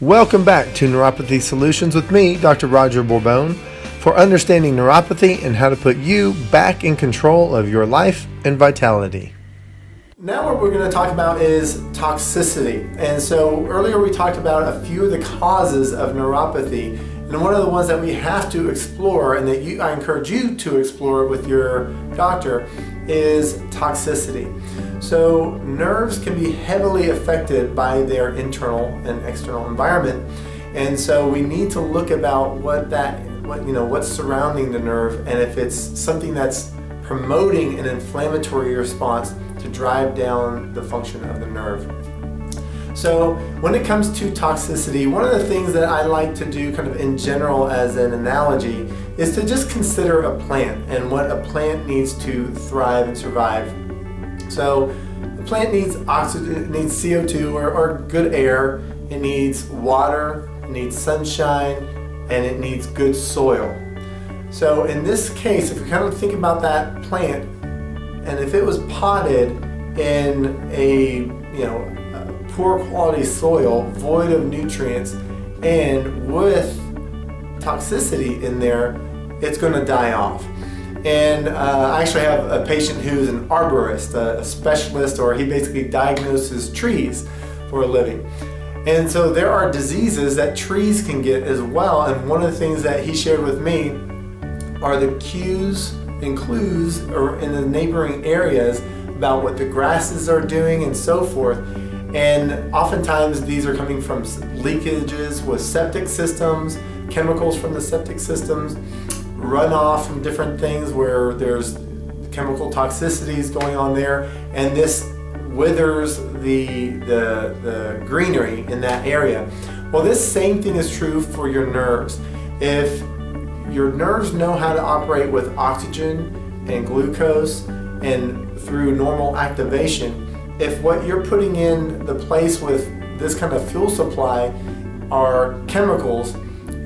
Welcome back to Neuropathy Solutions with me, Dr. Roger Borbon, for understanding neuropathy and how to put you back in control of your life and vitality. Now what we're going to talk about is toxicity. And so earlier we talked about a few of the causes of neuropathy. And one of the ones that we have to explore, and that I encourage you to explore with your doctor, is toxicity. So nerves can be heavily affected by their internal and external environment. And so we need to look about what's surrounding the nerve, and if it's something that's promoting an inflammatory response to drive down the function of the nerve. So when it comes to toxicity, one of the things that I like to do kind of in general as an analogy is to just consider a plant and what a plant needs to thrive and survive. So the plant needs oxygen, it needs CO2 or good air, it needs water, it needs sunshine, and it needs good soil. So in this case, if you kind of think about that plant, and if it was potted in a poor quality soil, void of nutrients, and with toxicity in there, it's going to die off. And I actually have a patient who's an arborist, a specialist, or he basically diagnoses trees for a living. And so there are diseases that trees can get as well, and one of the things that he shared with me are the cues and clues in the neighboring areas about what the grasses are doing and so forth. And oftentimes these are coming from leakages with septic systems, chemicals from the septic systems, runoff from different things where there's chemical toxicities going on there, and this withers the greenery in that area. Well, this same thing is true for your nerves. If your nerves know how to operate with oxygen and glucose and through normal activation, if what you're putting in the place with this kind of fuel supply are chemicals,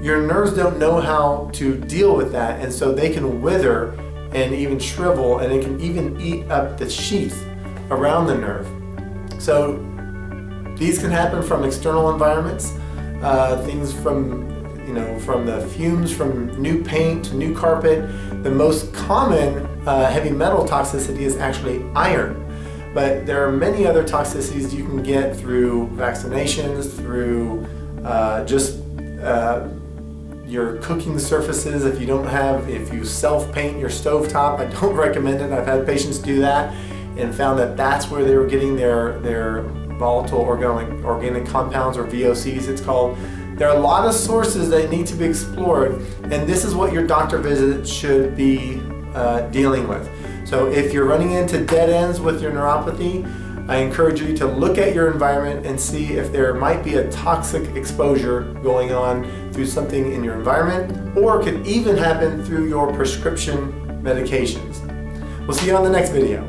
your nerves don't know how to deal with that, and so they can wither and even shrivel, and it can even eat up the sheath around the nerve. So these can happen from external environments, things from the fumes from new paint, new carpet. The most common heavy metal toxicity is actually iron. But there are many other toxicities you can get through vaccinations, through your cooking surfaces. If you self-paint your stovetop, I don't recommend it. I've had patients do that and found that that's where they were getting their volatile organic compounds, or VOCs it's called. There are a lot of sources that need to be explored, and this is what your doctor visit should be dealing with. So if you're running into dead ends with your neuropathy, I encourage you to look at your environment and see if there might be a toxic exposure going on through something in your environment, or it could even happen through your prescription medications. We'll see you on the next video.